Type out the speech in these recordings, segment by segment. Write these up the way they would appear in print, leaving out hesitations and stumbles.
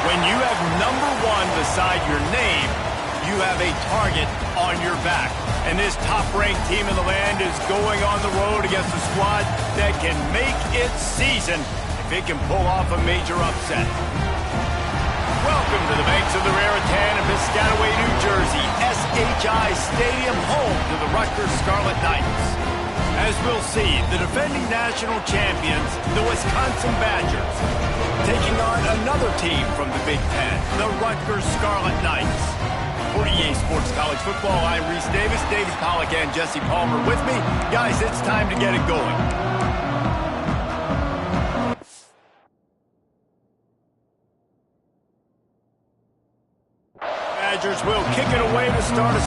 When you have #1 beside your name, you have a target on your back. And this top-ranked team in the land is going on the road against a squad that can make its season if it can pull off a major upset. Welcome to the banks of the Raritan in Piscataway, New Jersey, SHI Stadium, home to the Rutgers Scarlet Knights. As we'll see, the defending national champions, the Wisconsin Badgers, taking on another team from the Big Ten, the Rutgers Scarlet Knights. For EA Sports College Football, I'm Reese Davis, David Pollack, and Jesse Palmer with me. Guys, it's time to get it going. Badgers will kick it away to start us.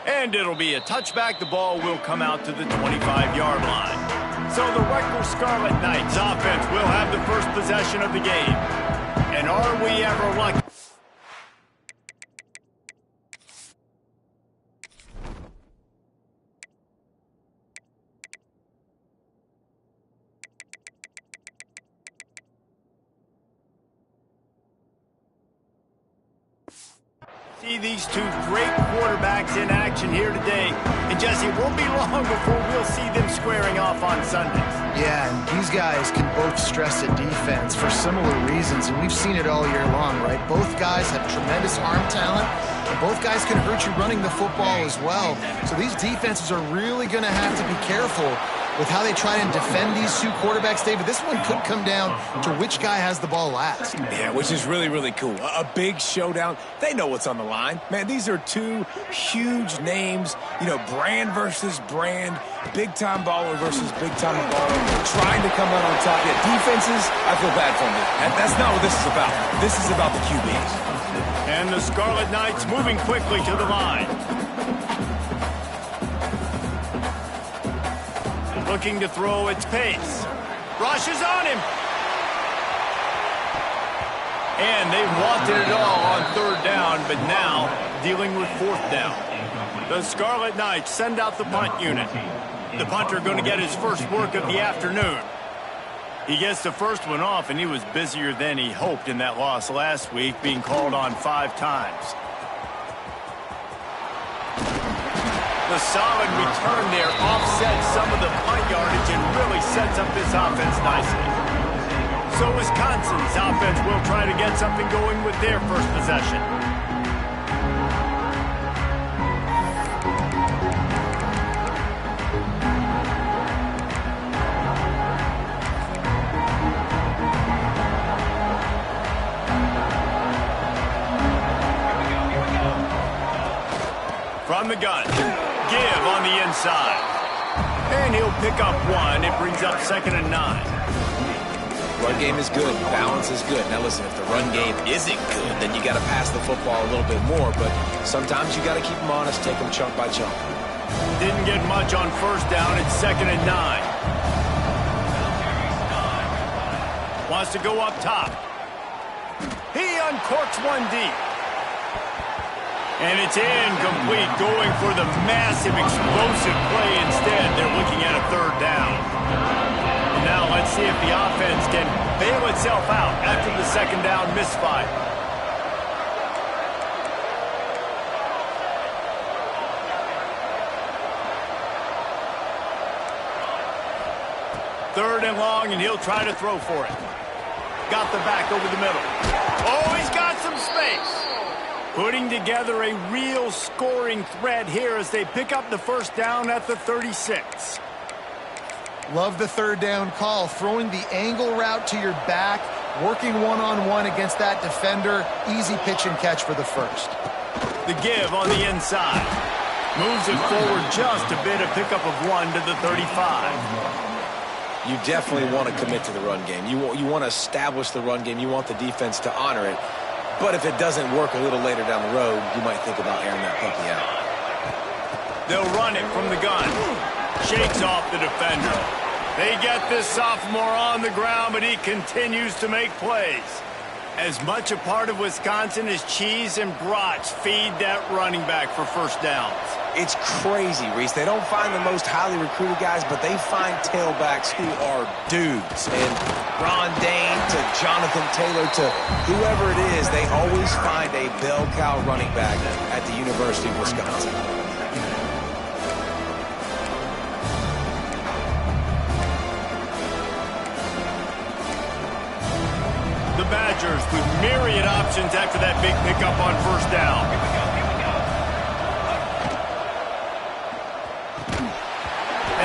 And it'll be a touchback. The ball will come out to the 25-yard line. So the Rutgers Scarlet Knights offense will have the first possession of the game. And are we ever lucky? See these two great quarterbacks in action here today. And Jesse, it won't be long before we'll see them squaring off on Sundays. Yeah, and these guys can both stress a defense for similar reasons, and we've seen it all year long, right? Both guys have tremendous arm talent, and both guys can hurt you running the football as well. So these defenses are really going to have to be careful with how they try and defend these two quarterbacks, David. This one could come down to which guy has the ball last. Yeah, which is really, really cool. A big showdown. They know what's on the line. Man, these are two huge names. You know, brand versus brand. Big-time baller versus big-time baller. Trying to come out on top. Yeah, defenses, I feel bad for them. And that's not what this is about. This is about the QBs. And the Scarlet Knights moving quickly to the line. Looking to throw its pace. Rush is on him. And they wanted it all on third down, but now dealing with fourth down. The Scarlet Knights send out the punt unit. The punter going to get his first work of the afternoon. He gets the first one off, and he was busier than he hoped in that loss last week, being called on 5 times. The solid return there offsets some of the punt yardage and really sets up this offense nicely. So Wisconsin's offense will try to get something going with their first possession. From the gun. Give on the inside. And he'll pick up 1. It brings up 2nd and 9. Run game is good. Balance is good. Now listen, if the run game isn't good, then you got to pass the football a little bit more. But sometimes you got to keep them honest, take them chunk by chunk. Didn't get much on first down. It's 2nd and 9. Wants to go up top. He uncorks one deep. And it's incomplete, going for the massive, explosive play instead. They're looking at a third down. And now let's see if the offense can bail itself out after the second down misfire. Third and long, and he'll try to throw for it. Got the back over the middle. Oh, he's got some space. Putting together a real scoring threat here as they pick up the first down at the 36. Love the third down call. Throwing the angle route to your back, working one-on-one against that defender. Easy pitch and catch for the first. The give on the inside. Moves it forward just a bit, a pickup of 1 to the 35. You definitely want to commit to the run game. You want to establish the run game. You want the defense to honor it. But if it doesn't work a little later down the road, you might think about airing that puppy out. They'll run it from the gun. Shakes off the defender. They get this sophomore on the ground, but he continues to make plays. As much a part of Wisconsin as cheese and brats feed that running back for first downs. It's crazy, Reese. They don't find the most highly recruited guys, but they find tailbacks who are dudes. And Ron Dane to Jonathan Taylor to whoever it is, they always find a bell cow running back at the University of Wisconsin. The Badgers with myriad options after that big pickup on first down.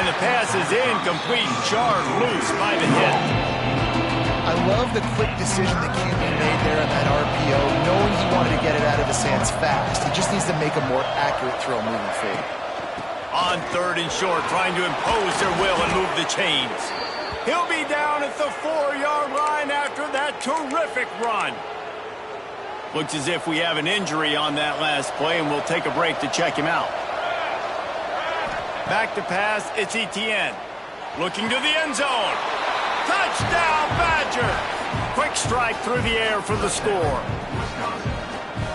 And the pass is incomplete, jarred loose by the hit. I love the quick decision that QB made there on that RPO, knowing he wanted to get it out of his hands fast. He just needs to make a more accurate throw moving forward. On 3rd and short, trying to impose their will and move the chains. He'll be down at the 4-yard line after that terrific run. Looks as if we have an injury on that last play, and we'll take a break to check him out. Back to pass, it's Etienne. Looking to the end zone. Touchdown, Badger! Quick strike through the air for the score.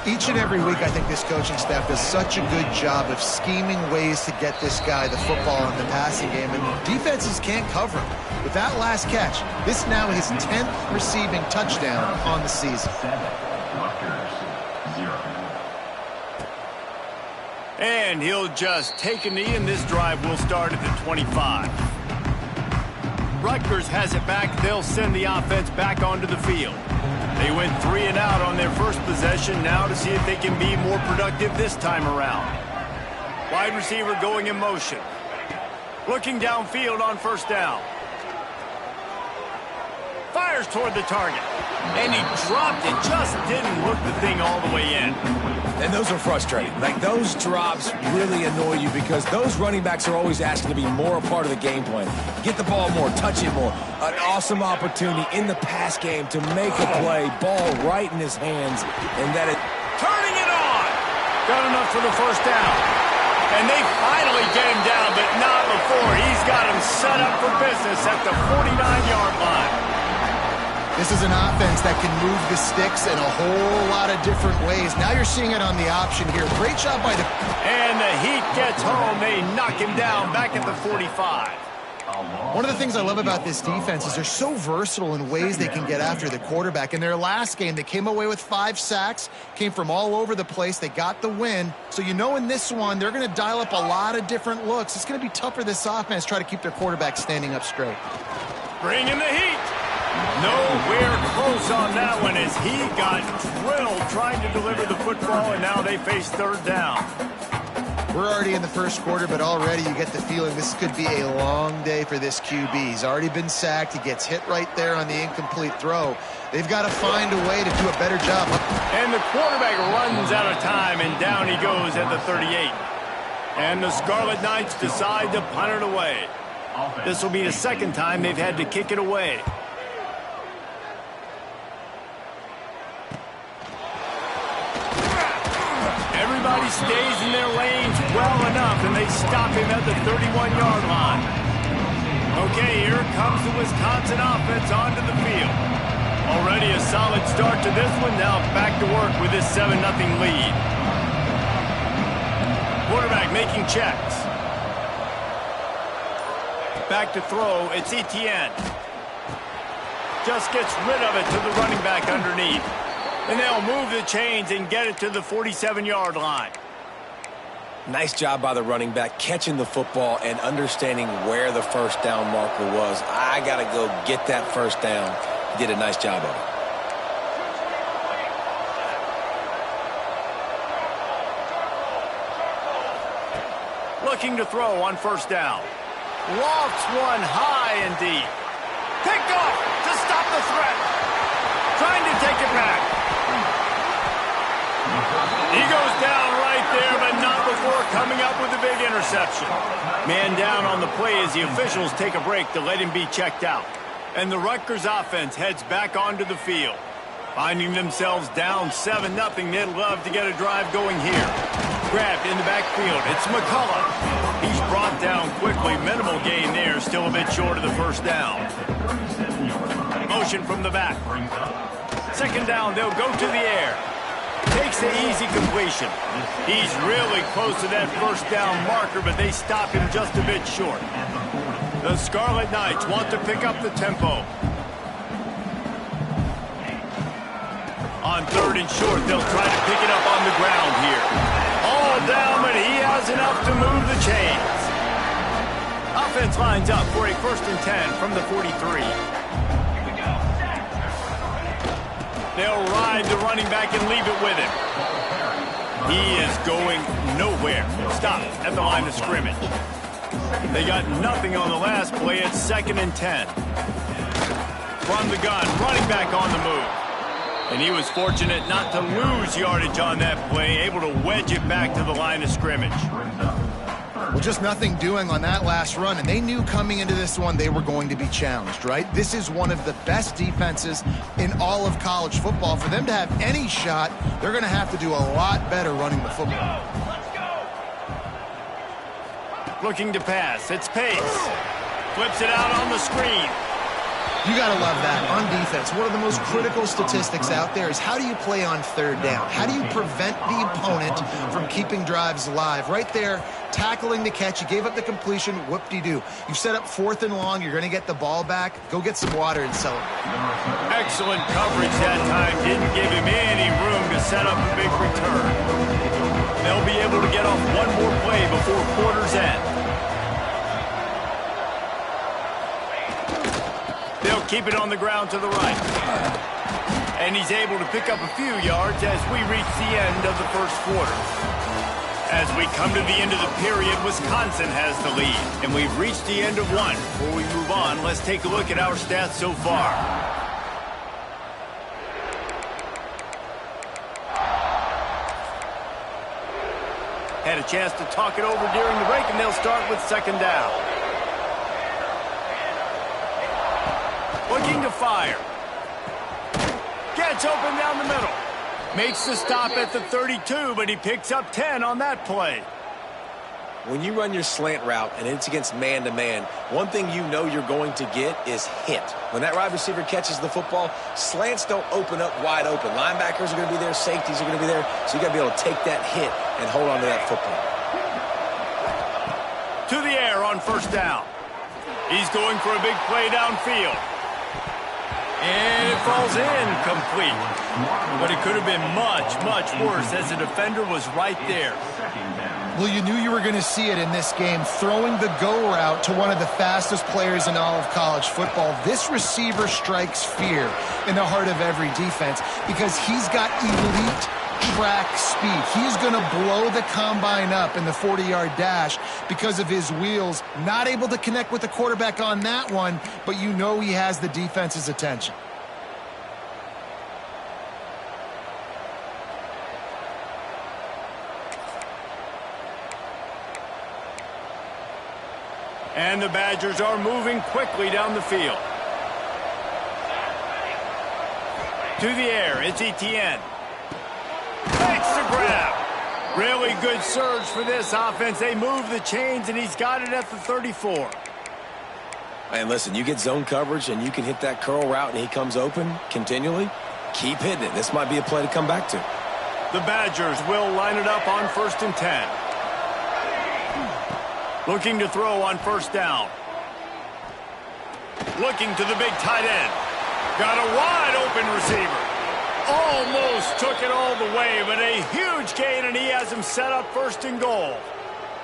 Each and every week, I think this coaching staff does such a good job of scheming ways to get this guy the football in the passing game, and defenses can't cover him. With that last catch, this now his 10th receiving touchdown on the season. Rutgers, 0. And he'll just take a knee, and this drive will start at the 25. Rutgers has it back. They'll send the offense back onto the field. They went 3 and out on their first possession, now to see if they can be more productive this time around. Wide receiver going in motion. Looking downfield on first down. Fires toward the target. And he dropped it, just didn't look the thing all the way in. And those are frustrating. Like, those drops really annoy you because those running backs are always asking to be more a part of the game plan. Get the ball more, touch it more. An awesome opportunity in the pass game to make a play, ball right in his hands, and that it... Turning it on! Got enough for the first down. And they finally get him down, but not before. He's got him set up for business at the 49-yard line. This is an offense that can move the sticks in a whole lot of different ways. Now you're seeing it on the option here. Great job by the... And the Heat gets home. They knock him down back at the 45. One of the things I love about this defense is they're so versatile in ways they can get after the quarterback. In their last game, they came away with 5 sacks, came from all over the place. They got the win. So you know in this one, they're going to dial up a lot of different looks. It's going to be tough for this offense to try to keep their quarterback standing up straight. Bring in the Heat. Nowhere close on that one as he got drilled trying to deliver the football, and now they face 3rd down. We're already in the first quarter, but already you get the feeling this could be a long day for this QB. He's already been sacked. He gets hit right there on the incomplete throw. They've got to find a way to do a better job. And the quarterback runs out of time, and down he goes at the 38. And the Scarlet Knights decide to punt it away. This will be the second time they've had to kick it away. Everybody stays in their lanes well enough, and they stop him at the 31-yard line. Okay, here comes the Wisconsin offense onto the field. Already a solid start to this one. Now back to work with this 7-0 lead. Quarterback making checks. Back to throw. It's Etienne. Just gets rid of it to the running back underneath. And they'll move the chains and get it to the 47-yard line. Nice job by the running back catching the football and understanding where the first down marker was. I got to go get that first down. He did a nice job of it. Looking to throw on first down. Lofts one high and deep. Picked off to stop the threat. Trying to take it back. He goes down right there, but not before coming up with a big interception. Man down on the play as the officials take a break to let him be checked out. And the Rutgers offense heads back onto the field. Finding themselves down 7-0, they'd love to get a drive going here. Grabbed in the backfield, it's McCullough. He's brought down quickly. Minimal gain there, still a bit short of the first down. Motion from the back. Second down, they'll go to the air. Takes the easy completion. He's really close to that first down marker, but they stop him just a bit short. The Scarlet Knights want to pick up the tempo. On third and short, they'll try to pick it up on the ground here. All down, but he has enough to move the chains. Offense lines up for a 1st and 10 from the 43. They'll ride the running back and leave it with him. He is going nowhere. Stop at the line of scrimmage. They got nothing on the last play. It's 2nd and 10. From the gun, running back on the move. And he was fortunate not to lose yardage on that play, able to wedge it back to the line of scrimmage. Well, just nothing doing on that last run, and they knew coming into this one they were going to be challenged, right? This is one of the best defenses in all of college football. For them to have any shot, they're going to have to do a lot better running the football. Looking to pass, it's Pace. Flips it out on the screen. You got to love that. On defense, one of the most critical statistics out there is how do you play on third down? How do you prevent the opponent from keeping drives alive? Right there, tackling the catch. You gave up the completion. Whoop-de-doo. You set up 4th and long. You're going to get the ball back. Go get some water and celebrate. Excellent coverage that time. Didn't give him any room to set up a big return. They'll be able to get off one more play before quarter's end. They'll keep it on the ground to the right. And he's able to pick up a few yards as we reach the end of the first quarter. As we come to the end of the period, Wisconsin has the lead. And we've reached the end of one. Before we move on, let's take a look at our stats so far. Had a chance to talk it over during the break, and they'll start with 2nd down. Looking to fire. Gets open down the middle. Makes the stop at the 32, but he picks up 10 on that play. When you run your slant route and it's against man-to-man, one thing you know you're going to get is hit. When that wide receiver catches the football, slants don't open up wide open. Linebackers are going to be there, safeties are going to be there, so you got to be able to take that hit and hold on to that football. To the air on 1st down. He's going for a big play downfield. And it falls incomplete. But it could have been much, much worse as the defender was right there. Well, you knew you were going to see it in this game, throwing the go route to one of the fastest players in all of college football. This receiver strikes fear in the heart of every defense because he's got elite track speed. He's going to blow the combine up in the 40-yard dash because of his wheels. Not able to connect with the quarterback on that one, but you know he has the defense's attention. And the Badgers are moving quickly down the field. To the air, it's Etienne. Makes the grab. Really good surge for this offense. They move the chains, and he's got it at the 34. And listen, you get zone coverage, and you can hit that curl route, and he comes open continually. Keep hitting it. This might be a play to come back to. The Badgers will line it up on 1st and 10. Looking to throw on 1st down. Looking to the big tight end. Got a wide open receiver. Almost took it all the way, but a huge gain, and he has him set up 1st and goal.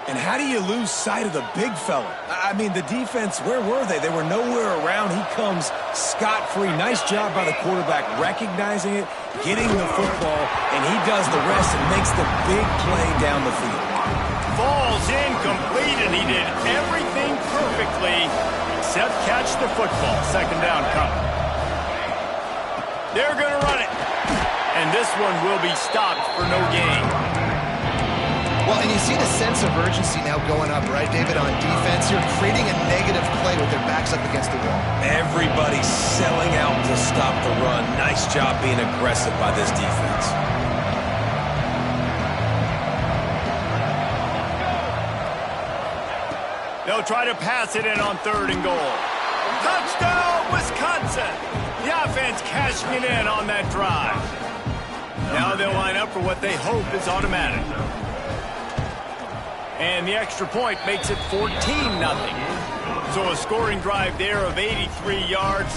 And how do you lose sight of the big fella? I mean, the defense, where were they? They were nowhere around. He comes scot-free. Nice job by the quarterback recognizing it, getting the football, and he does the rest and makes the big play down the field. Falls incomplete, and he did everything perfectly except catch the football. 2nd down coming. They're going to run it. And this one will be stopped for no gain. Well, and you see the sense of urgency now going up, right, David, on defense. You're creating a negative play with their backs up against the wall. Everybody's selling out to stop the run. Nice job being aggressive by this defense. They'll try to pass it in on 3rd and goal. Touchdown, Wisconsin! The offense cashing it in on that drive. Now they'll line up for what they hope is automatic. And the extra point makes it 14-0. So a scoring drive there of 83 yards.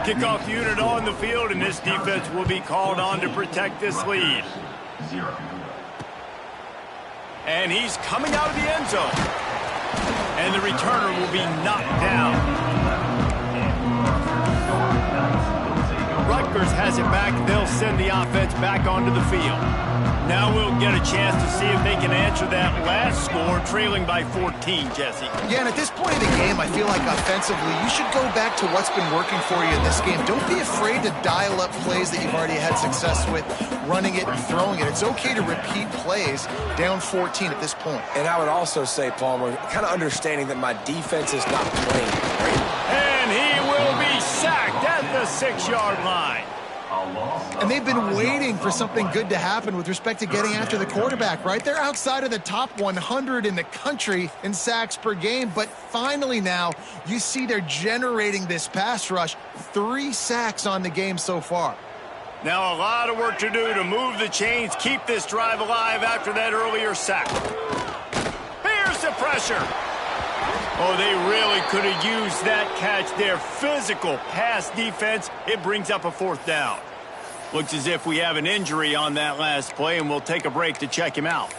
Kickoff unit on the field, and this defense will be called on to protect this lead. 0. And he's coming out of the end zone. And the returner will be knocked down. Rutgers has it back. They'll send the offense back onto the field. Now we'll get a chance to see if they can answer that last score, trailing by 14, Jesse. Yeah, and at this point in the game, I feel like offensively, you should go back to what's been working for you in this game. Don't be afraid to dial up plays that you've already had success with, running it and throwing it. It's okay to repeat plays down 14 at this point. And I would also say, Palmer, kind of understanding that my defense is not playing great. And he will be sacked at the 6-yard line. And they've been waiting for something good to happen with respect to getting after the quarterback, right? They're outside of the top 100 in the country in sacks per game, but finally now you see they're generating this pass rush. 3 sacks on the game so far. Now a lot of work to do to move the chains, keep this drive alive after that earlier sack. Here's the pressure. Oh, they really could have used that catch there. Physical pass defense. It brings up a 4th down. Looks as if we have an injury on that last play, and we'll take a break to check him out.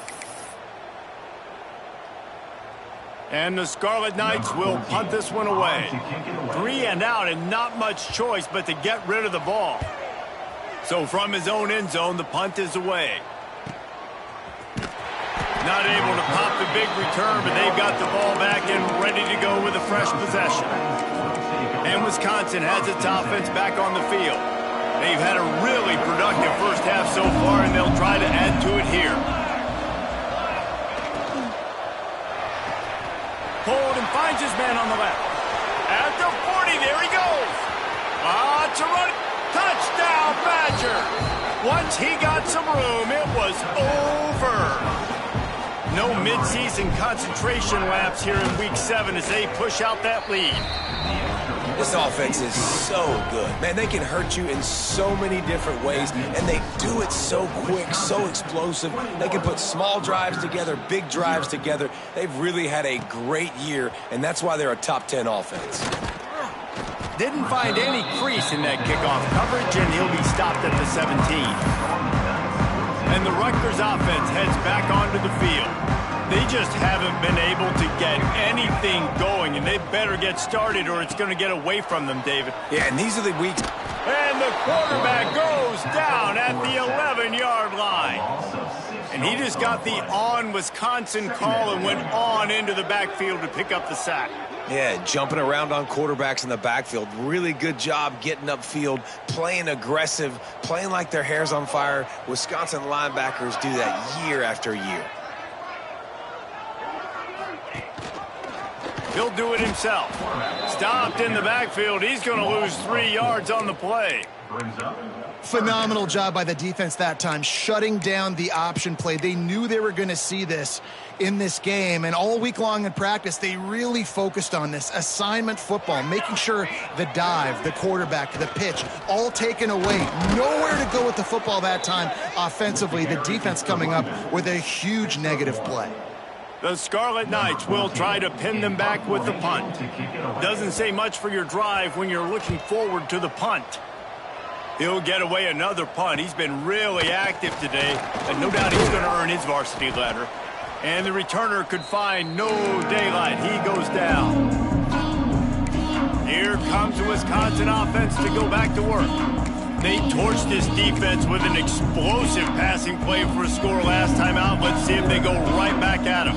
And the Scarlet Knights will punt this one away. 3 and out, and not much choice but to get rid of the ball. So from his own end zone, the punt is away. Not able to pop the big return, but they've got the ball back and ready to go with a fresh possession. And Wisconsin has its offense back on the field. They've had a really productive first half so far, and they'll try to add to it here. Holden finds his man on the left. At the 40, there he goes. Lots of running. Touchdown, Badger. Once he got some room, it was over. No midseason concentration laps here in Week 7 as they push out that lead. This offense is so good. Man, they can hurt you in so many different ways, and they do it so quick, so explosive. They can put small drives together, big drives together. They've really had a great year, and that's why they're a top 10 offense. Didn't find any crease in that kickoff coverage, and he'll be stopped at the 17. And the Rutgers offense heads back onto the field. They just haven't been able to get anything going, and they better get started or it's going to get away from them, David. Yeah, and these are the weeks. And the quarterback goes down at the 11-yard line. And he just got the on-Wisconsin call and went on into the backfield to pick up the sack. Yeah, jumping around on quarterbacks in the backfield. Really good job getting upfield, playing aggressive, playing like their hair's on fire. Wisconsin linebackers do that year after year. He'll do it himself. Stopped in the backfield. He's going to lose 3 yards on the play. Phenomenal job by the defense that time, shutting down the option play. They knew they were going to see this in this game, and all week long in practice, they really focused on this assignment football, making sure the dive, the quarterback, the pitch, all taken away. Nowhere to go with the football that time offensively. The defense coming up with a huge negative play. The Scarlet Knights will try to pin them back with the punt. Doesn't say much for your drive when you're looking forward to the punt. He'll get away another punt. He's been really active today, and no doubt he's going to earn his varsity letter. And the returner could find no daylight. He goes down. Here comes the Wisconsin offense to go back to work. They torched this defense with an explosive passing play for a score last time out. Let's see if they go right back at him.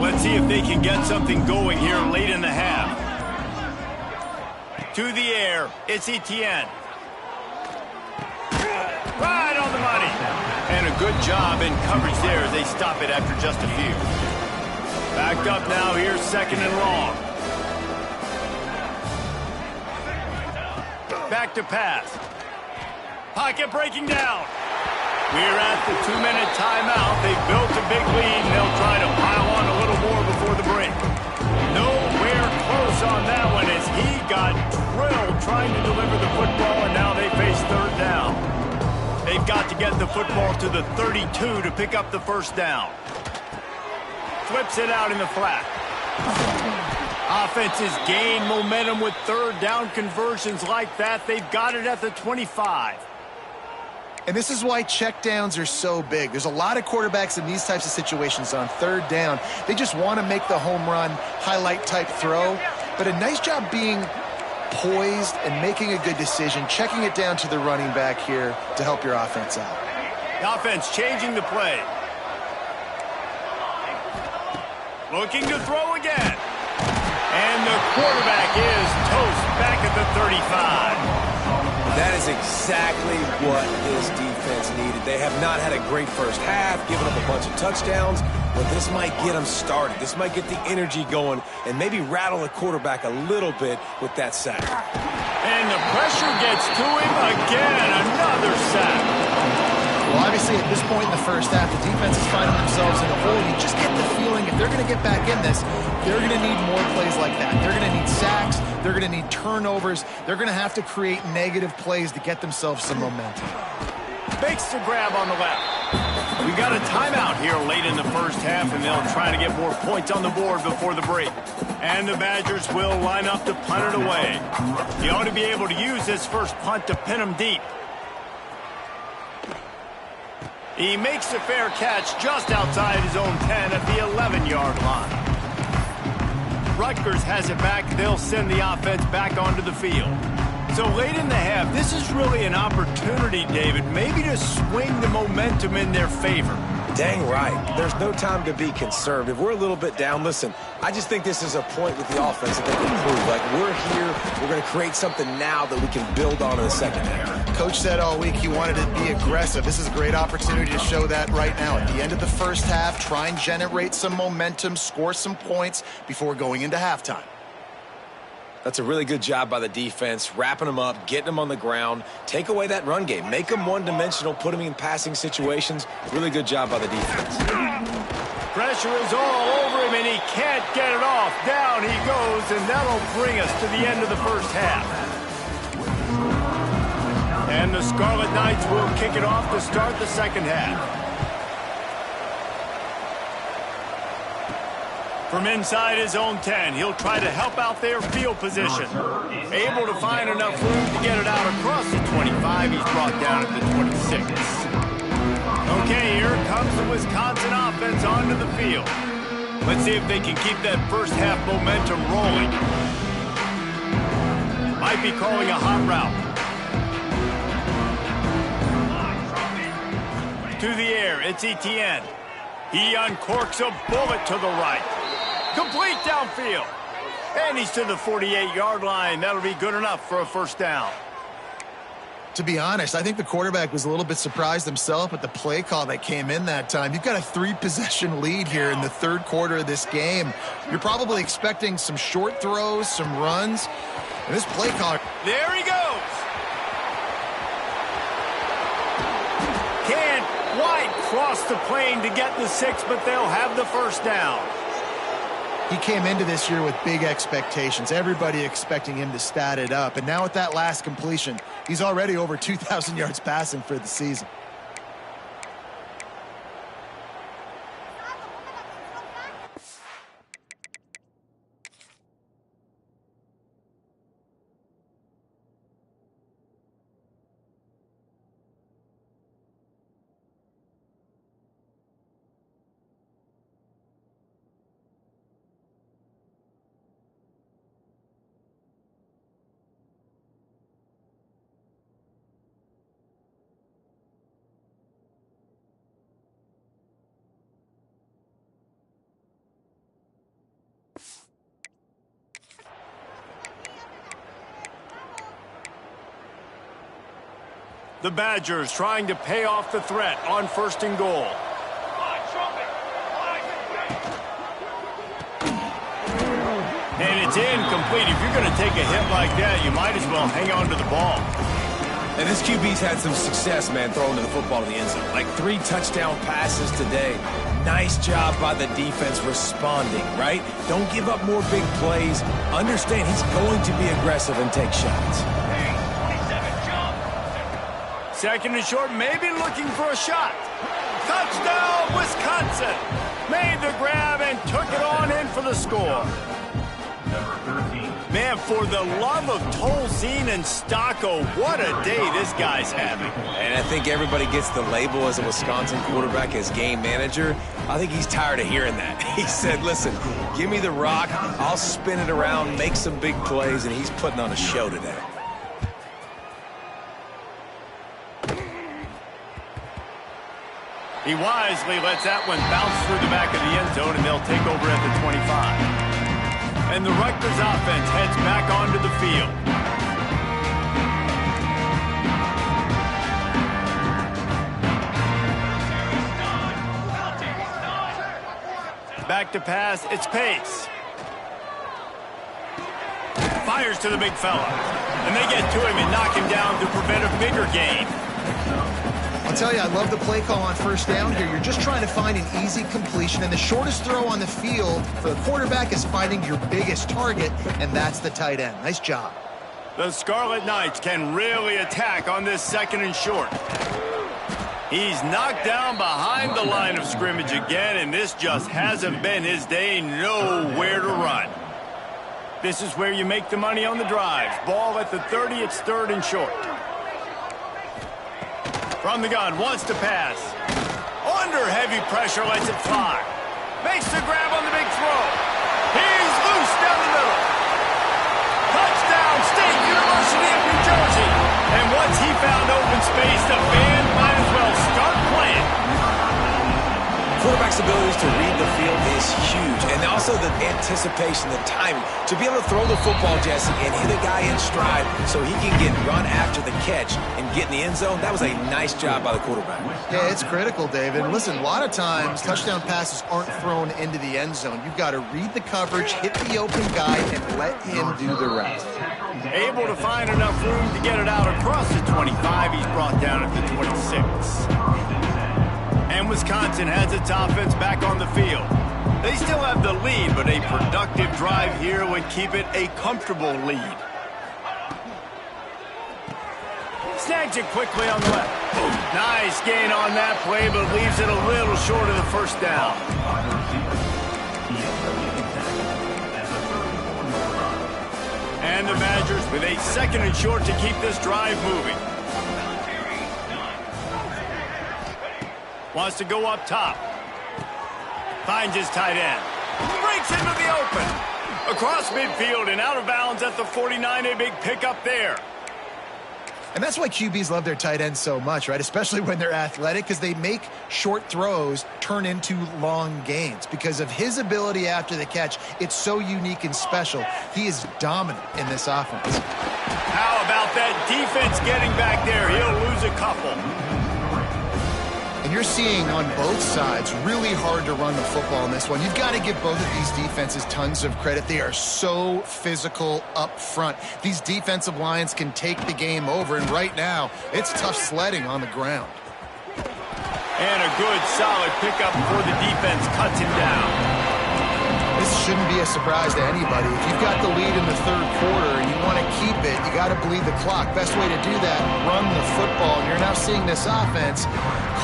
Let's see if they can get something going here late in the half. To the air, it's Etienne. Right on the money. And a Good job in coverage there as they stop it after just a few. Backed up now here, second and long. Back to pass. Pocket breaking down. We're at the 2-minute timeout. They've built a big lead, and they'll try to pile on a little more before the break. Nowhere close on that one as he got drilled trying to deliver the football, and now they face third down. They've got to get the football to the 32 to pick up the first down. Flips it out in the flat. Offenses gain momentum with third down conversions like that. They've got it at the 25. And this is why checkdowns are so big. There's a lot of quarterbacks in these types of situations on third down. They just want to make the home run, highlight type throw. But a nice job being poised and making a good decision, checking it down to the running back here to help your offense out. The offense changing the play. Looking to throw again. And the quarterback is toast back at the 35. That is exactly what this defense needed. They have not had a great first half, given up a bunch of touchdowns, but this might get them started. This might get the energy going and maybe rattle the quarterback a little bit with that sack. And the pressure gets to him again. Another sack. Well, obviously, at this point in the first half, the defense is finding themselves in a hole. You just get the feeling if they're going to get back in this, they're going to need more plays like that. They're going to need sacks. They're going to need turnovers. They're going to have to create negative plays to get themselves some momentum. Makes the grab on the left. We got a timeout here late in the first half, and they'll try to get more points on the board before the break. And the Badgers will line up to punt it away. You ought to be able to use this first punt to pin them deep. He makes a fair catch just outside his own 10 at the 11-yard line. Rutgers has it back. They'll send the offense back onto the field. So late in the half, this is really an opportunity, David, maybe to swing the momentum in their favor. Dang right. There's no time to be conservative. We're a little bit down. Listen, I just think this is a point with the offense that they can prove. Like, we're here. We're going to create something now that we can build on in the second half. Coach said all week he wanted to be aggressive. This is a great opportunity to show that right now. At the end of the first half, try and generate some momentum, score some points before going into halftime. That's a really good job by the defense, wrapping them up, getting them on the ground, take away that run game, make them one-dimensional, put them in passing situations. Really good job by the defense. Pressure is all over him, and he can't get it off. Down he goes, and that'll bring us to the end of the first half. And the Scarlet Knights will kick it off to start the second half. From inside his own 10, he'll try to help out their field position. Able to find enough room to get it out across the 25. He's brought down at the 26. Okay, here comes the Wisconsin offense onto the field. Let's see if they can keep that first half momentum rolling. Might be calling a hot route. To the air, it's Etienne. He uncorks a bullet to the right. Complete downfield. And he's to the 48-yard line. That'll be good enough for a first down. To be honest, I think the quarterback was a little bit surprised himself at the play call that came in that time. You've got a 3-possession lead here in the third quarter of this game. You're probably expecting some short throws, some runs. And this play caller... There he goes. Can't quite cross the plane to get the 6, but they'll have the first down. He came into this year with big expectations. Everybody expecting him to stat it up. And now with that last completion, he's already over 2,000 yards passing for the season. The Badgers trying to pay off the threat on 1st and goal. And it's incomplete. If you're going to take a hit like that, you might as well hang on to the ball. And this QB's had some success, man, throwing the football to the end zone. Like 3 touchdown passes today. Nice job by the defense responding, right? Don't give up more big plays. Understand he's going to be aggressive and take shots. 2nd and short, maybe looking for a shot. Touchdown, Wisconsin. Made the grab and took it on in for the score. Man, for the love of Tolzien and Stocco, what a day this guy's having. And I think everybody gets the label as a Wisconsin quarterback as game manager. I think he's tired of hearing that. He said, listen, give me the rock, I'll spin it around, make some big plays, and he's putting on a show today. He wisely lets that one bounce through the back of the end zone, and they'll take over at the 25. And the Rutgers offense heads back onto the field. Back to pass, it's Pace. Fires to the big fella. And they get to him and knock him down to prevent a bigger gain. I'll tell you, I love the play call on 1st down here. You're just trying to find an easy completion, and the shortest throw on the field for the quarterback is finding your biggest target, and that's the tight end. Nice job. The Scarlet Knights can really attack on this 2nd and short. He's knocked down behind the line of scrimmage again, and this just hasn't been his day. Nowhere to run. This is where you make the money on the drives. Ball at the 30, it's 3rd and short. From the gun, wants to pass. Under heavy pressure, lets it fly. Makes the grab on the big throw. He's loose down the middle. Touchdown, State University of New Jersey. And once he found open space, the band might as well start playing. Quarterback's abilities to read the field is huge. And also the anticipation, the timing. To be able to throw the football, Jesse, and hit a guy in stride so he can get run after the catch and get in the end zone, that was a nice job by the quarterback. Yeah, it's critical, David. Listen, a lot of times touchdown passes aren't thrown into the end zone. You've got to read the coverage, hit the open guy, and let him do the rest. Able to find enough room to get it out across the 25. He's brought down at the 26. And Wisconsin has its offense back on the field. They still have the lead, but a productive drive here would keep it a comfortable lead. Snags it quickly on the left. Nice gain on that play, but leaves it a little short of the 1st down. And the Badgers with a 2nd and short to keep this drive moving. Wants to go up top. Finds his tight end. Breaks into the open. Across midfield and out of bounds at the 49. A big pickup there. And that's why QBs love their tight ends so much, right? Especially when they're athletic, because they make short throws turn into long gains. Because of his ability after the catch, it's so unique and special. He is dominant in this offense. How about that defense getting back there? He'll lose a couple. And you're seeing on both sides really hard to run the football in this one. You've got to give both of these defenses tons of credit. They are so physical up front. These defensive lines can take the game over, and right now, it's tough sledding on the ground. And a good, solid pickup before the defense cuts him down. This shouldn't be a surprise to anybody. If you've got the lead in the 3rd quarter and you want to keep it, you got to bleed the clock. Best way to do that, run the football. And you're now seeing this offense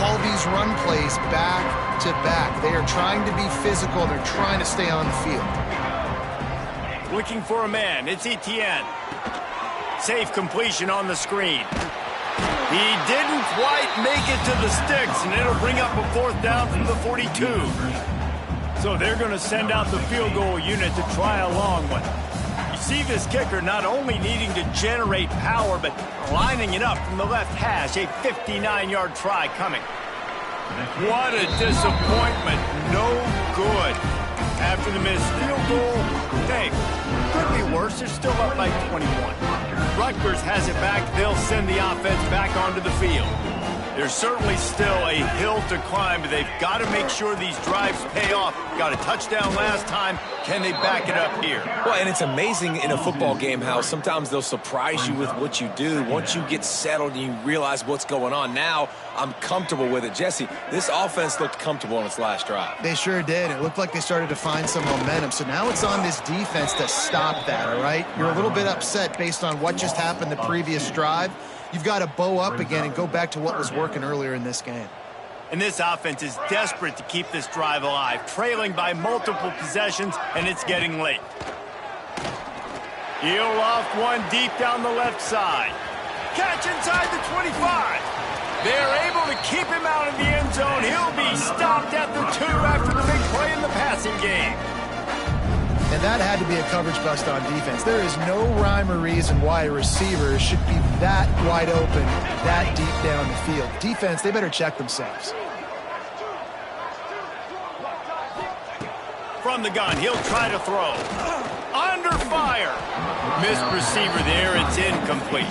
call these run plays back to back. They are trying to be physical. They're trying to stay on the field. Looking for a man. It's Etienne. Safe completion on the screen. He didn't quite make it to the sticks, and it'll bring up a 4th down from the 42. So they're going to send out the field goal unit to try a long one. You see this kicker not only needing to generate power, but lining it up from the left hash. A 59-yard try coming. What a disappointment. No good. After the missed field goal, hey, could be it worse. They're still up by 21. Rutgers has it back. They'll send the offense back onto the field. There's certainly still a hill to climb, but they've got to make sure these drives pay off. Got a touchdown last time. Can they back it up here? Well, and it's amazing in a football game how sometimes they'll surprise you with what you do. Once you get settled and you realize what's going on, now I'm comfortable with it. Jesse, this offense looked comfortable on its last drive. They sure did. It looked like they started to find some momentum. So now it's on this defense to stop that, all right? You're a little bit upset based on what just happened the previous drive. You've got to bow up again and go back to what was working earlier in this game. And this offense is desperate to keep this drive alive, trailing by multiple possessions, and it's getting late. He'll loft one deep down the left side. Catch inside the 25. They're able to keep him out of the end zone. He'll be stopped at the 2 after the big play in the passing game. And that had to be a coverage bust on defense. There is no rhyme or reason why a receiver should be that wide open, that deep down the field. Defense, they better check themselves. From the gun, he'll try to throw. Under fire. Missed receiver there, it's incomplete.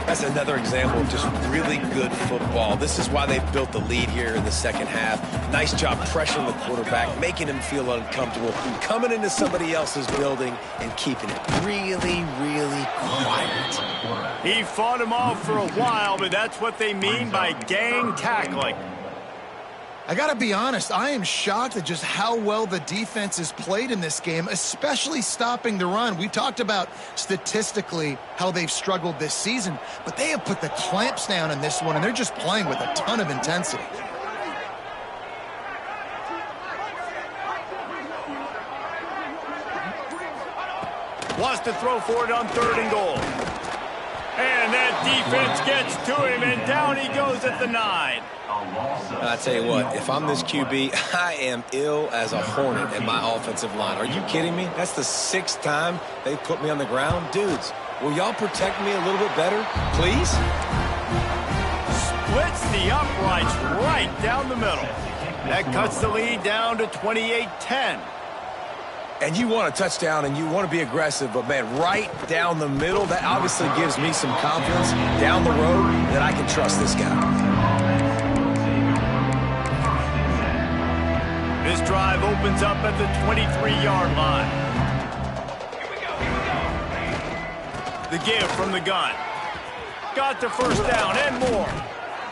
That's another example of just really good football. This is why they built the lead here in the second half. Nice job pressuring the quarterback, making him feel uncomfortable, coming into somebody else's building and keeping it really, really quiet. He fought him off for a while, but that's what they mean by gang tackling. I got to be honest, I am shocked at just how well the defense has played in this game, especially stopping the run. We talked about statistically how they've struggled this season, but they have put the clamps down in this one, and they're just playing with a ton of intensity. Wants to throw for it on 3rd and goal. And that defense gets to him, and down he goes at the 9. I tell you what, if I'm this QB, I am ill as a hornet in my offensive line. Are you kidding me? That's the 6th time they put me on the ground. Dudes, will y'all protect me a little bit better, please? Splits the uprights right down the middle. That cuts the lead down to 28-10. And you want a touchdown and you want to be aggressive, but, man, right down the middle, that obviously gives me some confidence down the road that I can trust this guy. This drive opens up at the 23-yard line. The give from the gun. Got the first down and more.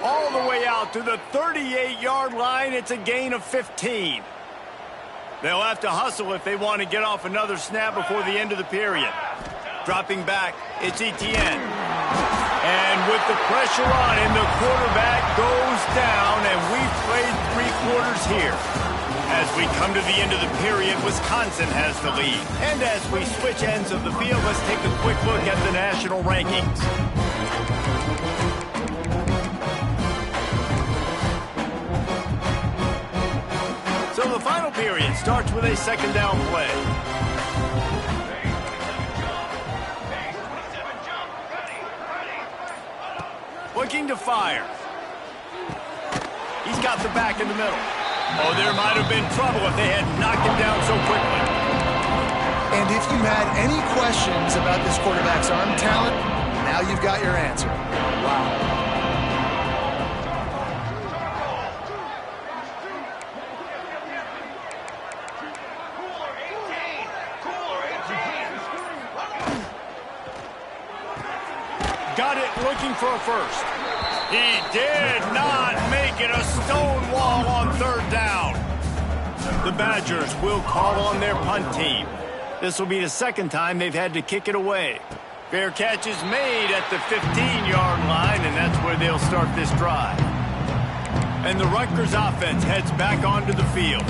All the way out to the 38-yard line. It's a gain of 15. They'll have to hustle if they want to get off another snap before the end of the period. Dropping back, it's Etienne. And with the pressure on him, the quarterback goes down, and we've played 3 quarters here. As we come to the end of the period, Wisconsin has the lead. And as we switch ends of the field, let's take a quick look at the national rankings. So the final period starts with a 2nd down play. Looking to fire. He's got the back in the middle. Oh, there might have been trouble if they had knocked him down so quickly. And if you had any questions about this quarterback's arm talent, now you've got your answer. Wow. Got it looking for a first. He did not make it. A stone wall on 3rd down. The Badgers will call on their punt team. This will be the 2nd time they've had to kick it away. Fair catch is made at the 15-yard line, and that's where they'll start this drive. And the Rutgers offense heads back onto the field.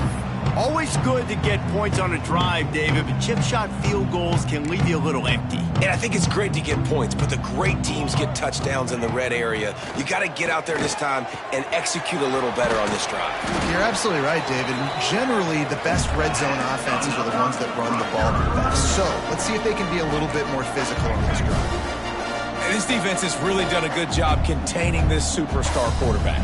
Always good to get points on a drive, David, but chip shot field goals can leave you a little empty. And I think it's great to get points, but the great teams get touchdowns in the red area. You got to get out there this time and execute a little better on this drive. You're absolutely right, David. Generally, the best red zone offenses are the ones that run the ball the best. So let's see if they can be a little bit more physical on this drive. And this defense has really done a good job containing this superstar quarterback.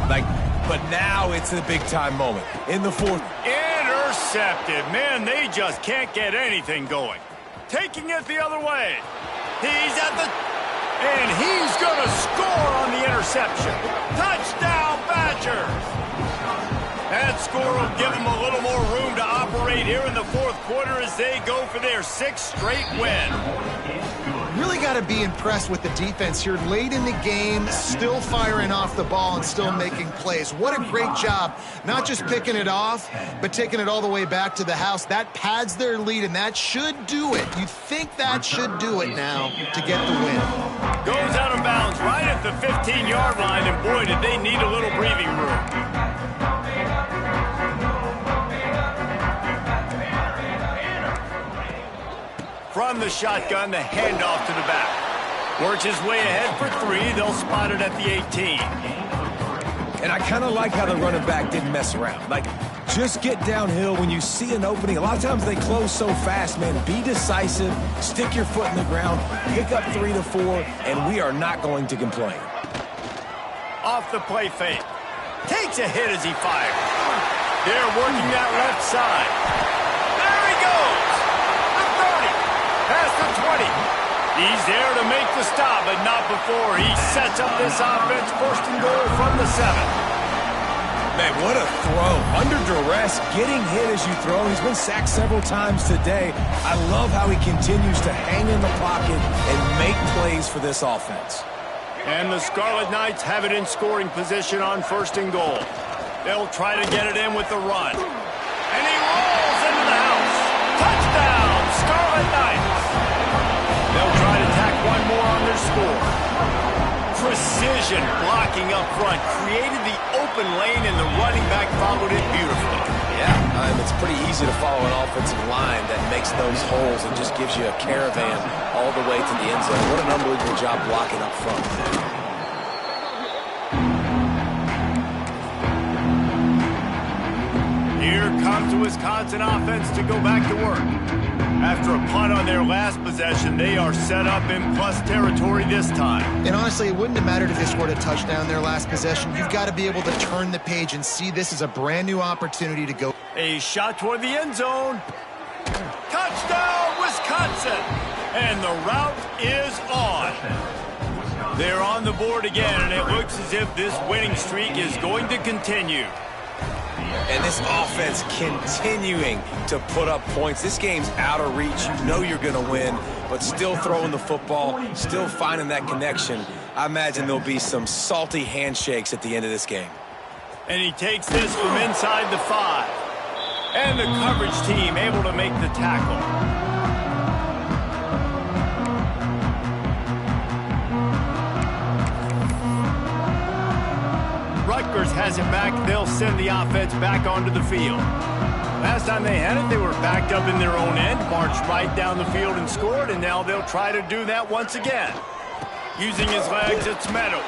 But now it's a big-time moment in the 4th. Intercepted. Man, they just can't get anything going. taking it the other way. He's at the... And he's going to score on the interception. Touchdown, Badgers! That score will give them a little more room to operate here in the fourth quarter as they go for their 6th straight win. Really got to be impressed with the defense here late in the game, still firing off the ball and still making plays. What a great job, not just picking it off, but taking it all the way back to the house. That pads their lead, and that should do it. You think that should do it now to get the win. Goes out of bounds right at the 15-yard line, and boy, did they need a little breathing room. From the shotgun, the handoff to the back. Works his way ahead for 3. They'll spot it at the 18. And I kind of like how the running back didn't mess around. Like, just get downhill when you see an opening. A lot of times they close so fast, man. Be decisive, stick your foot in the ground, pick up 3 to 4, and we are not going to complain. Off the play fake. Takes a hit as he fires. They're working that left side. There he goes. Past the 20. He's there to make the stop, but not before he sets up this offense. 1st and goal from the 7. Man, what a throw. Under duress, getting hit as you throw. He's been sacked several times today. I love how he continues to hang in the pocket and make plays for this offense. And the Scarlet Knights have it in scoring position on 1st and goal. They'll try to get it in with the run. And he rolls into the house. Touchdown, Scarlet Knights. They'll try to tack one more on their score. Precision blocking up front created the open lane, and the running back followed it beautifully. Yeah, it's pretty easy to follow an offensive line that makes those holes and just gives you a caravan all the way to the end zone. What an unbelievable job blocking up front. Here comes the Wisconsin offense to go back to work. After a punt on their last possession, they are set up in plus territory this time. And honestly, it wouldn't have mattered if they scored a touchdown their last possession. You've got to be able to turn the page and see this as a brand new opportunity to go. A shot toward the end zone. Touchdown, Wisconsin! And the route is on. They're on the board again, and it looks as if this winning streak is going to continue. And this offense continuing to put up points. This game's out of reach. You know you're going to win, but still throwing the football, still finding that connection. I imagine there'll be some salty handshakes at the end of this game. And he takes this from inside the 5. And the coverage team able to make the tackle. Rutgers has it back. They'll send the offense back onto the field. Last time they had it, they were backed up in their own end, marched right down the field and scored, and now they'll try to do that once again. Using his legs, it's Meadows.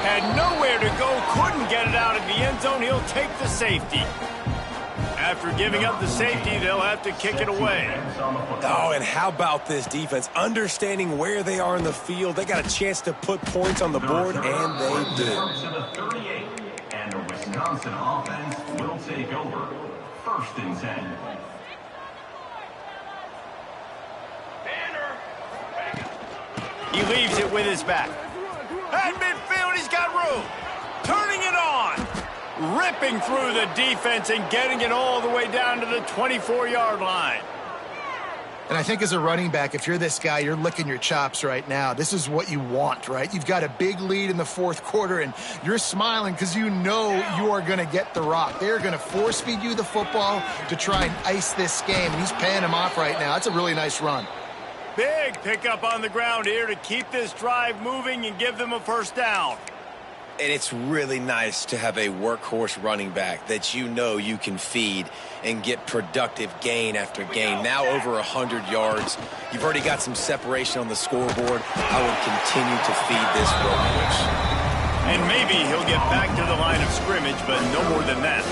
Had nowhere to go, couldn't get it out of the end zone. He'll take the safety. After giving up the safety, they'll have to kick it away. Oh, and how about this defense? Understanding where they are in the field. They got a chance to put points on the board, and they do. And the Wisconsin offense will take over. 1st and 10. He leaves it with his back. At midfield, he's got room. Turning it on. Ripping through the defense and getting it all the way down to the 24-yard line. And I think as a running back, if you're this guy, you're licking your chops right now. This is what you want, right? You've got a big lead in the 4th quarter, and you're smiling because you know you are going to get the rock. They're going to force-feed you the football to try and ice this game. And he's paying him off right now. That's a really nice run. Big pickup on the ground here to keep this drive moving and give them a 1st down. And it's really nice to have a workhorse running back that you know you can feed and get productive gain after gain. Now over 100 yards. You've already got some separation on the scoreboard. I would continue to feed this workhorse. And maybe he'll get back to the line of scrimmage, but no more than that.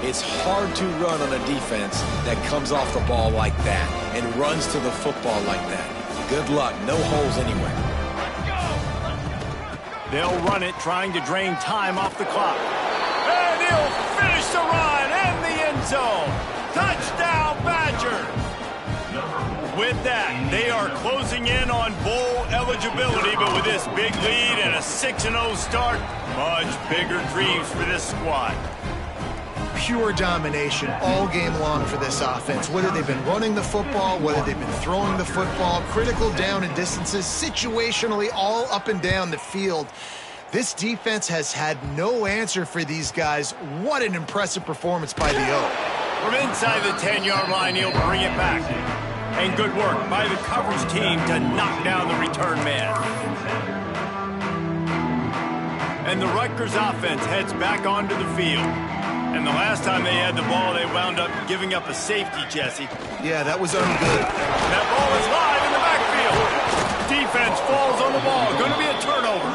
It's hard to run on a defense that comes off the ball like that and runs to the football like that. Good luck. No holes anywhere. They'll run it, trying to drain time off the clock. And he'll finish the run and the end zone. Touchdown, Badgers! With that, they are closing in on bowl eligibility, but with this big lead and a 6-0 start, much bigger dreams for this squad. Pure domination all game long for this offense. Whether they've been running the football, whether they've been throwing the football, critical down and distances, situationally all up and down the field. This defense has had no answer for these guys. What an impressive performance by the O. From inside the 10-yard line, he'll bring it back. And good work by the coverage team to knock down the return man. And the Rutgers offense heads back onto the field. And the last time they had the ball, they wound up giving up a safety, Jesse. Yeah, that was ungood. That ball is live in the backfield. Defense falls on the ball. Going to be a turnover.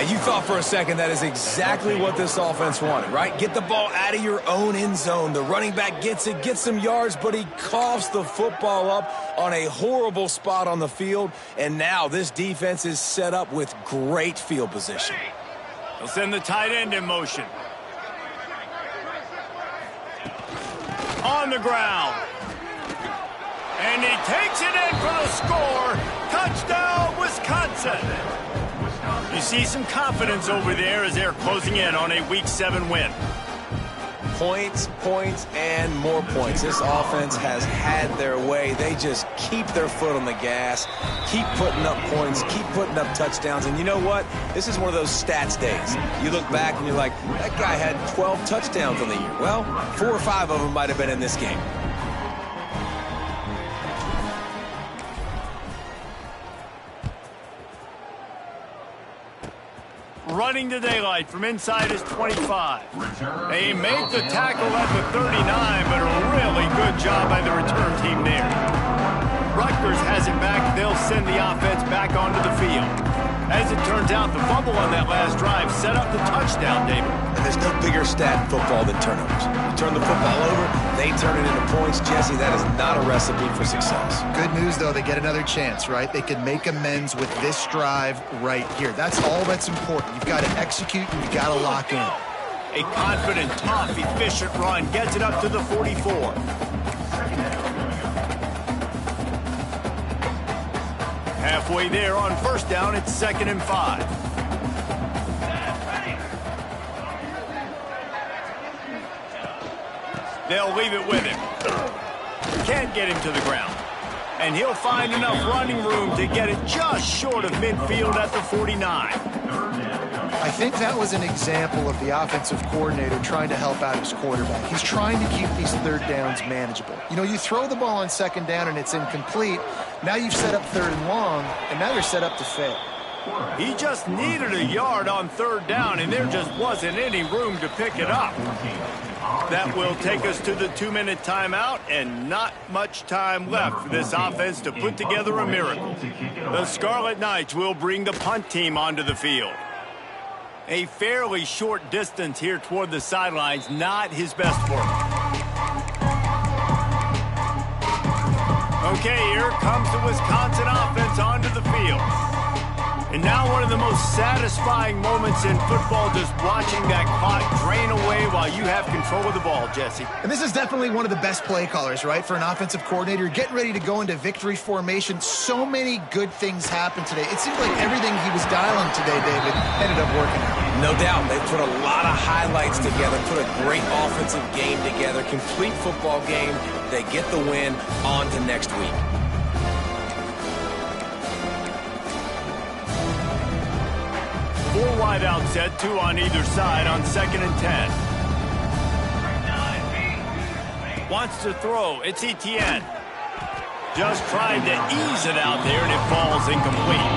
And you thought for a second that is exactly what this offense wanted, right? Get the ball out of your own end zone. The running back gets it, gets some yards, but he coughs the football up on a horrible spot on the field. And now this defense is set up with great field position. They'll send the tight end in motion. On the ground. And he takes it in for the score. Touchdown, Wisconsin. You see some confidence over there as they're closing in on a Week 7 win. Points, points, and more points. This offense has had their way. They just keep their foot on the gas, keep putting up points, keep putting up touchdowns. And you know what? This is one of those stats days. You look back and you're like, that guy had 12 touchdowns on the year. Well, 4 or 5 of them might have been in this game. Running to daylight from inside his 25. They make the tackle at the 39, but a really good job by the return team there. Rutgers has it back. They'll send the offense back onto the field. As it turns out, the fumble on that last drive set up the touchdown, David. And there's no bigger stat in football than turnovers. You turn the football over, they turn it into points. Jesse, that is not a recipe for success. Good news, though, they get another chance, right? They can make amends with this drive right here. That's all that's important. You've got to execute and you've got to lock in. A confident, tough, efficient run gets it up to the 44. Halfway there on first down, it's 2nd and 5. They'll leave it with him. Can't get him to the ground. And he'll find enough running room to get it just short of midfield at the 49. I think that was an example of the offensive coordinator trying to help out his quarterback. He's trying to keep these third downs manageable. You know, you throw the ball on 2nd down and it's incomplete. Now you've set up 3rd and long, and now you're set up to fail. He just needed a yard on 3rd down, and there just wasn't any room to pick it up. That will take us to the 2-minute timeout, and not much time left for this offense to put together a miracle. The Scarlet Knights will bring the punt team onto the field. A fairly short distance here toward the sidelines, not his best work. Okay, here comes the Wisconsin offense onto the field. And now one of the most satisfying moments in football, just watching that clock drain away while you have control of the ball, Jesse. And this is definitely one of the best play callers, right, for an offensive coordinator. Getting ready to go into victory formation. So many good things happened today. It seemed like everything he was dialing today, David, ended up working out. No doubt. They put a lot of highlights together, put a great offensive game together, complete football game. They get the win. On to next week. Four wide out set, 2 on either side on 2nd and 10. Wants to throw. It's Etienne. Just tried to ease it out there, and it falls incomplete.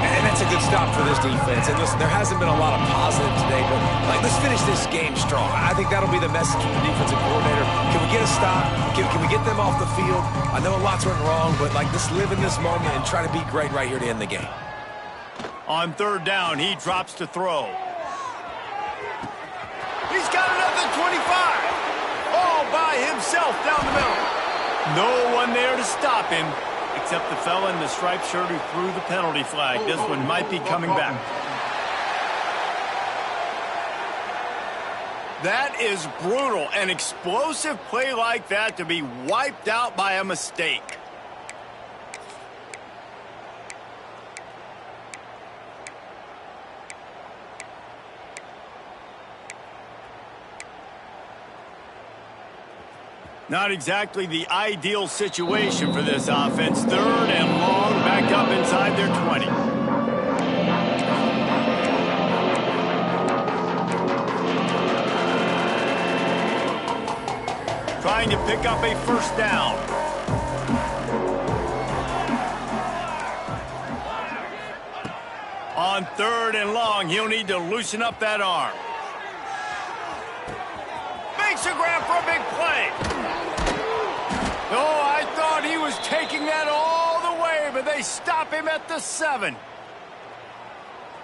And that's a good stop for this defense. And listen, there hasn't been a lot of positive today, but let's finish this game strong. I think that'll be the message from the defensive coordinator. Can we get a stop? Can we get them off the field? I know a lot's went wrong, but just live in this moment and try to be great right here to end the game. On 3rd down, he drops to throw. He's got it at the 25. All by himself down the middle. No one there to stop him, except the fella in the striped shirt who threw the penalty flag. This one might be coming back. That is brutal. An explosive play like that to be wiped out by a mistake. Not exactly the ideal situation for this offense. 3rd and long, back up inside their 20. Trying to pick up a first down. On 3rd and long, he'll need to loosen up that arm. Makes a grab for a big play. Oh, I thought he was taking that all the way, but they stop him at the 7.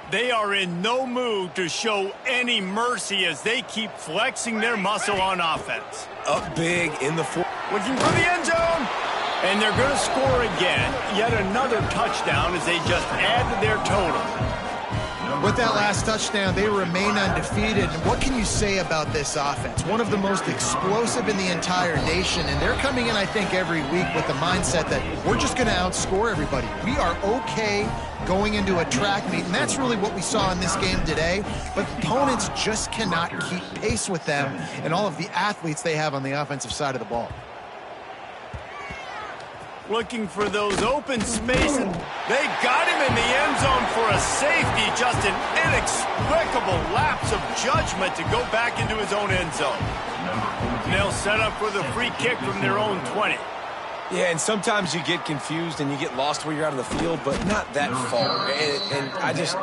They are in no mood to show any mercy as they keep flexing their muscle on offense. Up big in the 4. Looking for the end zone. And they're going to score again. Yet another touchdown as they just add to their total. With that last touchdown, they remain undefeated. And what can you say about this offense? One of the most explosive in the entire nation. And they're coming in, I think, every week with the mindset that we're just going to outscore everybody. We are okay going into a track meet. And that's really what we saw in this game today. But opponents just cannot keep pace with them and all of the athletes they have on the offensive side of the ball. Looking for those open spaces. They got him in the end zone for a safety. Just an inexplicable lapse of judgment to go back into his own end zone. And they'll set up for the free kick from their own 20. Yeah, and sometimes you get confused and you get lost where you're out of the field, but not that far. And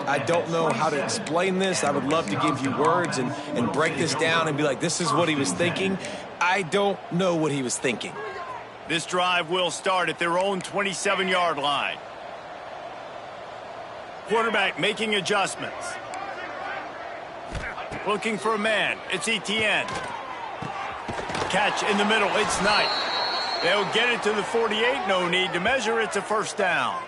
I don't know how to explain this. I would love to give you words and break this down and be like, this is what he was thinking. I don't know what he was thinking. This drive will start at their own 27-yard line. Quarterback making adjustments. Looking for a man. It's Etienne. Catch in the middle. It's Knight. They'll get it to the 48. No need to measure. It's a first down.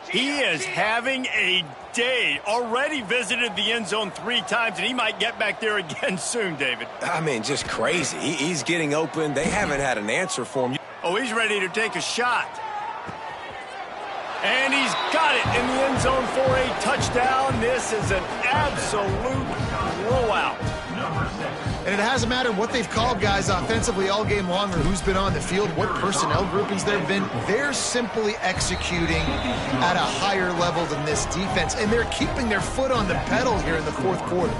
He is having a day. Already visited the end zone 3 times, and he might get back there again soon, David. I mean, just crazy. He's getting open. They haven't had an answer for him. Oh, he's ready to take a shot. And he's got it in the end zone for a touchdown. This is an absolute blowout. And it hasn't mattered what they've called guys offensively all game long or who's been on the field, what personnel groupings there have been. They're simply executing at a higher level than this defense, and they're keeping their foot on the pedal here in the 4th quarter.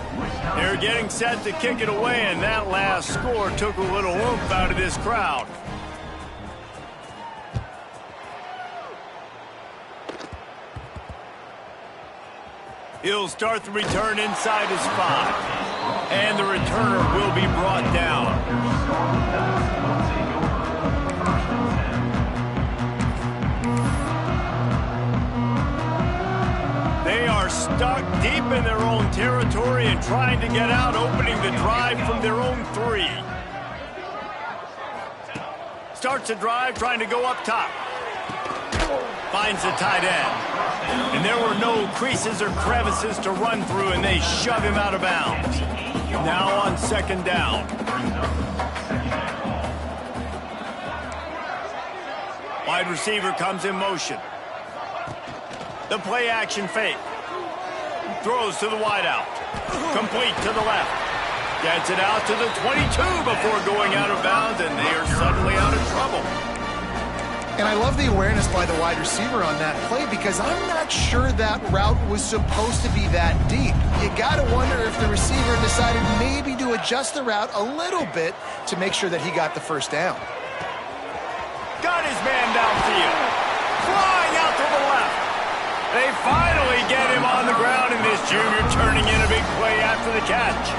They're getting set to kick it away, and that last score took a little oomph out of this crowd. He'll start the return inside his 5. And the returner will be brought down. They are stuck deep in their own territory and trying to get out, opening the drive from their own 3. Starts the drive, trying to go up top. Finds the tight end. And there were no creases or crevices to run through, and they shove him out of bounds. Now on 2nd down. Wide receiver comes in motion. The play action fake. Throws to the wideout. Complete to the left. Gets it out to the 22 before going out of bounds, and they are suddenly out of trouble. And I love the awareness by the wide receiver on that play because I'm not sure that route was supposed to be that deep. You got to wonder if the receiver decided maybe to adjust the route a little bit to make sure that he got the first down. Got his man downfield. Flying out to the left. They finally get him on the ground, and this junior turning in a big play after the catch.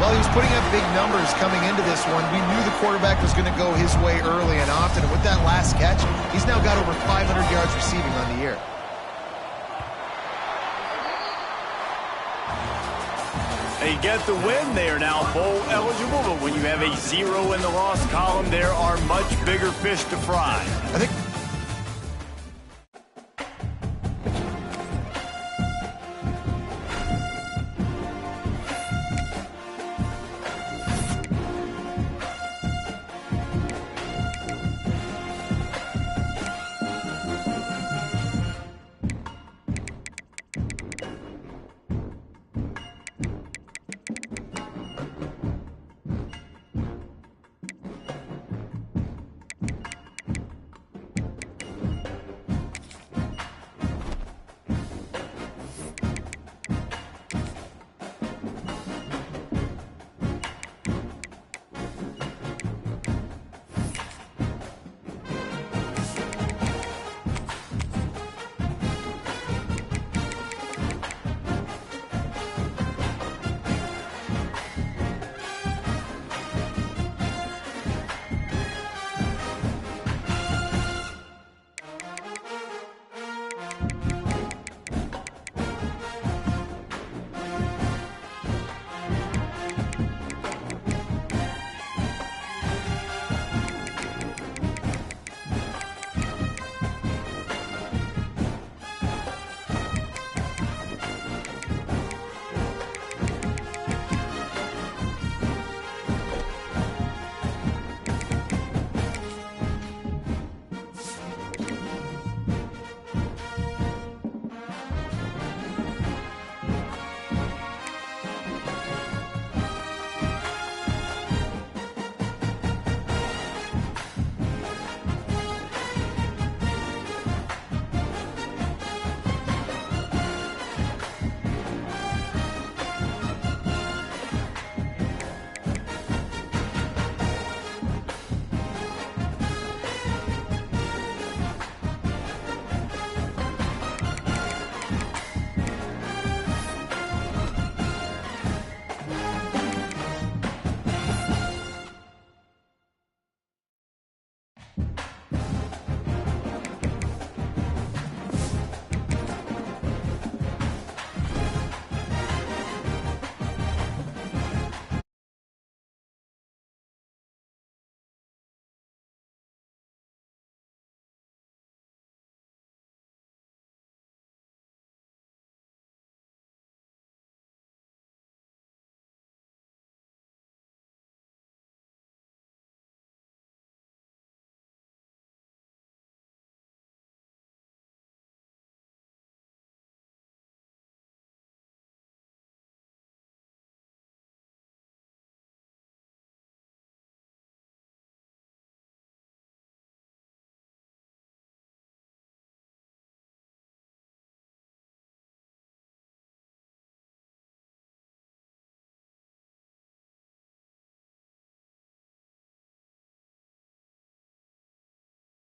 Well, he was putting up big numbers coming into this one. We knew the quarterback was going to go his way early and often. And with that last catch, he's now got over 500 yards receiving on the year. They get the win. They are now bowl eligible. But when you have a 0 in the loss column, there are much bigger fish to fry. I think